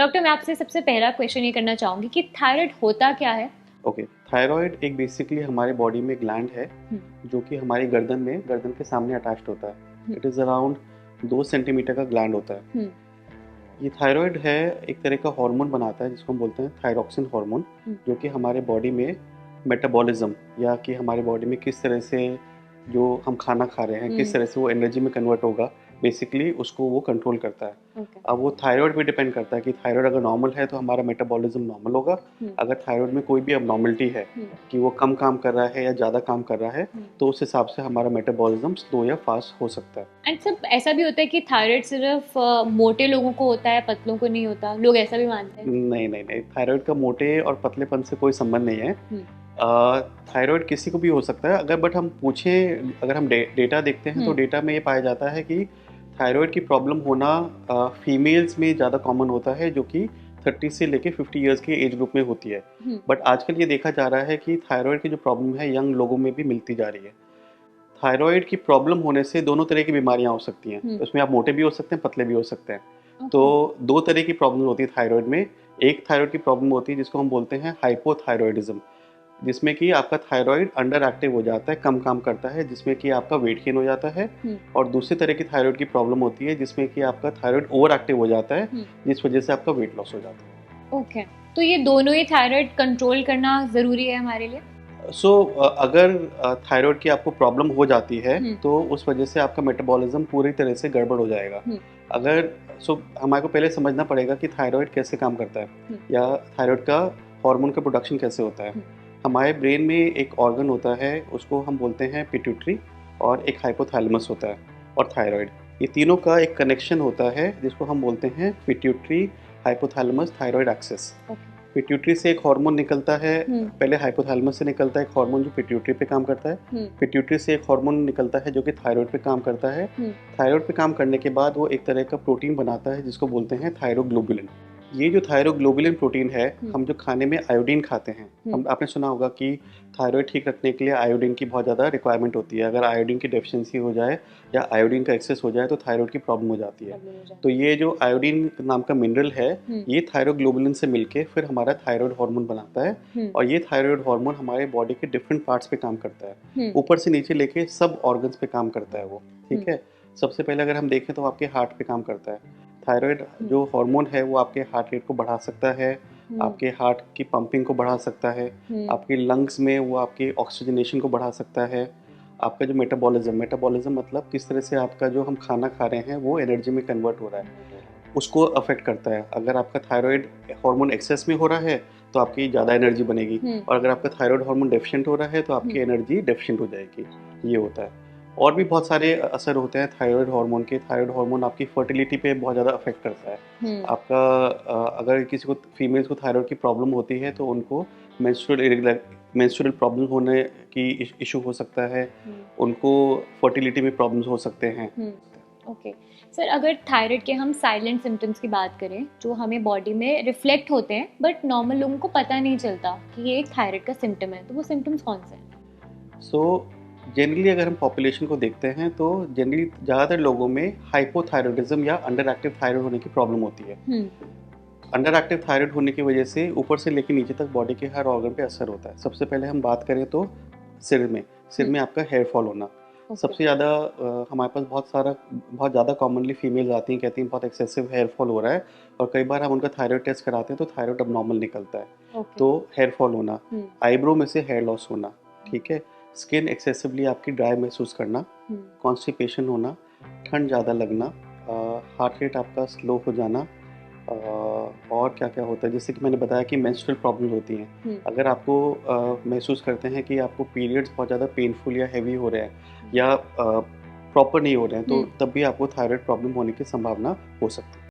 Doctor, मैं आपसे सबसे पहला क्वेश्चन ये करना चाहूंगी कि थायराइड होता क्या है? ओके, थायराइड एक बेसिकली हमारे बॉडी में ग्लैंड है हम्म। जो कि हमारी गर्दन के सामने अटैच्ड होता है। हम्म। इट इज़ अराउंड 2 सेंटीमीटर का ग्लैंड होता है। हम्म। ये थायराइड है, एक तरह का हार्मोन बनाता है जिसको हम बोलते हैं थायरॉक्सिन हार्मोन, हम्म। जो कि हमारे बॉडी में मेटाबॉलिज्म या कि हमारे बॉडी में किस तरह से जो हम खाना खा रहे हैं किस हम्म। तरह से वो एनर्जी में कन्वर्ट होगा, बेसिकली उसको वो कंट्रोल करता है। ओके। अब वो थायराइड पे डिपेंड करता है कि थायराइड अगर नॉर्मल है तो हमारा मेटाबॉलिज्म नॉर्मल होगा। हम्म। अगर थायराइड में कोई भी अबनॉर्मलिटी है हम्म। कि वो कम काम कर रहा है या ज़्यादा काम कर रहा है, हम्म। तो उस हिसाब से हमारा मेटाबॉलिज्म स्लो या फास्ट हो सकता है। एंड सब ऐसा भी होता है कि थायराइड सिर्फ मोटे लोगों को होता है, पतलों को नहीं होता, लोग ऐसा भी मानते हैं। नहीं नहीं नहीं, थायराइड का मोटे और पतलेपन से कोई संबंध नहीं है। हम्म। थायराइड किसी को भी हो सकता है अगर, बट हम पूछें, अगर हम डेटा देखते हैं तो हम्म। डेटा में ये पाया जाता है कि थायराइड की प्रॉब्लम होना फीमेल्स में ज़्यादा कॉमन होता है, जो कि 30 से लेके 50 ईयर्स के एज ग्रुप में होती है। हम्म। बट आजकल ये देखा जा रहा है कि थायराइड की जो प्रॉब्लम है यंग लोगों में भी मिलती जा रही है। थायराइड की प्रॉब्लम होने से दोनों तरह की बीमारियां हो सकती हैं, हम्म। उसमें आप मोटे भी हो सकते हैं, पतले भी हो सकते हैं। तो ओके। दो तरह की प्रॉब्लम होती है थायराइड में। एक थायराइड की प्रॉब्लम होती है जिसको हम बोलते हैं हाइपोथायरॉयडिज्म, जिसमें कि आपका थायराइड अंडर एक्टिव हो जाता है, कम काम करता है, जिसमें कि आपका वेट गेन हो जाता है। हम्म। और दूसरी तरह की थायराइड की प्रॉब्लम होती है जिसमें कि आपका थायराइड ओवर एक्टिव हो जाता है, हम्म। जिस वजह से आपका वेट लॉस हो जाता है। ओके। तो ये दोनों ही थायराइड कंट्रोल करना जरूरी है हमारे लिए? सो अगर थायराइड की आपको प्रॉब्लम हो जाती है हम्म। तो उस वजह से आपका मेटाबॉलिज्म पूरी तरह से गड़बड़ हो जाएगा। हम्म। अगर हमारे को पहले समझना पड़ेगा कि थायराइड कैसे काम करता है हम्म। या थायराइड का हार्मोन का प्रोडक्शन कैसे होता है। हम्म। हमारे ब्रेन में एक ऑर्गन होता है, उसको हम बोलते हैं पिट्यूटरी, और एक हाइपोथैलेमस होता है, और थायराइड। ये तीनों का एक कनेक्शन होता है जिसको हम बोलते हैं pituitary hypothalamus thyroid axis. Okay. Pituitary से एक हार्मोन निकलता है, हम्म। पहले हाइपोथैलेमस से निकलता है एक हार्मोन जो पिट्यूटरी पे काम करता है। हम्म। पिट्यूटरी से एक हार्मोन निकलता है जो कि थायराइड पे काम करता है। हम्म। थायराइड पे काम करने के बाद वो एक तरह का प्रोटीन बनाता है जिसको बोलते हैं थायरोग्लोबुलिन। ये जो थायरोग्लोबुलिन प्रोटीन है, हम्म। हम जो खाने में आयोडीन खाते हैं, हम आपने सुना होगा कि थायराइड ठीक रखने के लिए आयोडीन की बहुत ज़्यादा रिक्वायरमेंट होती है। अगर आयोडीन की डेफिशिएंसी हो जाए या आयोडीन का एक्सेस हो जाए तो थायराइड की प्रॉब्लम हो जाती है। प्रॉब्लम हो जाए। तो ये जो आयोडीन नाम का मिनरल है, हम्म। ये थायरोग्लोबुलिन से मिलके फिर हमारा थायराइड हार्मोन बनाता है। हम्म। और ये थायराइड हार्मोन हमारे बॉडी के डिफरेंट पार्ट्स पे काम करता है, हम्म। ऊपर से नीचे लेके सब ऑर्गन्स पे काम करता है वो। हम्म। ठीक है। सबसे पहले अगर हम देखें तो आपके हार्ट पे काम करता है। थायराइड हम्म। जो हार्मोन है वो आपके हार्ट रेट को बढ़ा सकता है, हम्म। आपके हार्ट की पंपिंग को बढ़ा सकता है, हम्म। आपके लंग्स में वो आपके ऑक्सीजनेशन को बढ़ा सकता है। आपका जो मेटाबॉलिज्म मेटाबॉलिज्म मतलब किस तरह से आपका जो हम खाना खा रहे हैं वो एनर्जी में कन्वर्ट हो रहा है, उसको अफेक्ट करता है। अगर आपका थायराइड हार्मोन एक्सेस में हो रहा है तो आपकी ज़्यादा एनर्जी बनेगी, हम्म। और अगर आपका थायराइड हार्मोन डेफिशिएंट हो रहा है तो आपकी हम्म। एनर्जी डेफिशिएंट हो जाएगी। ये होता है। और भी बहुत सारे असर होते हैं थायराइड हार्मोन के। थायराइड हार्मोन आपकी फर्टिलिटी पे बहुत ज़्यादा अफेक्ट करता है। हम्म। आपका अगर किसी को फीमेल्स को थायराइड की प्रॉब्लम होती है तो उनको मेंस्ट्रुअल प्रॉब्लम होने की इशू हो सकता है, हम्म। उनको फर्टिलिटी में प्रॉब्लम्स हो सकते हैं। ओके। सर, अगर थायराइड के हम साइलेंट सिम्टम्स की बात करें जो हमें बॉडी में रिफ्लेक्ट होते हैं बट नॉर्मल लोगों को पता नहीं चलता कि ये एक थायराइड का सिम्टम है, तो वो सिम्टम्स कौन से हैं? सो जनरली अगर हम पॉपुलेशन को देखते हैं तो जनरली ज़्यादातर लोगों में हाइपोथायरॉयडिज्म या अंडर एक्टिव थायराइड होने की प्रॉब्लम होती है। अंडर एक्टिव थायराइड होने की वजह से ऊपर से लेकर नीचे तक बॉडी के हर ऑर्गन पे असर होता है। सबसे पहले हम बात करें तो सिर में आपका हेयर फॉल होना ओके। सबसे ज़्यादा। हमारे पास बहुत ज़्यादा कॉमनली फीमेल्स आती हैं, कहती हैं बहुत एक्सेसिव हेयर फॉल हो रहा है, और कई बार हम उनका थायराइड टेस्ट कराते हैं तो थायराइड अब निकलता है। ओके। तो हेयर फॉल होना, हम्म। आईब्रो में से हेयर लॉस होना, ठीक है, स्किन एक्सेसिवली आपकी ड्राई महसूस करना, कॉन्स्टिपेशन होना, ठंड ज़्यादा लगना, हार्ट रेट आपका स्लो हो जाना, और क्या-क्या होता है, जैसे कि मैंने बताया कि मेंस्ट्रुअल प्रॉब्लम्स होती हैं। अगर आपको महसूस करते हैं कि आपको पीरियड्स बहुत ज़्यादा पेनफुल या हेवी हो रहे हैं या प्रॉपर नहीं हो रहे हैं, तो तब भी आपको थायराइड प्रॉब्लम होने की संभावना हो सकती है।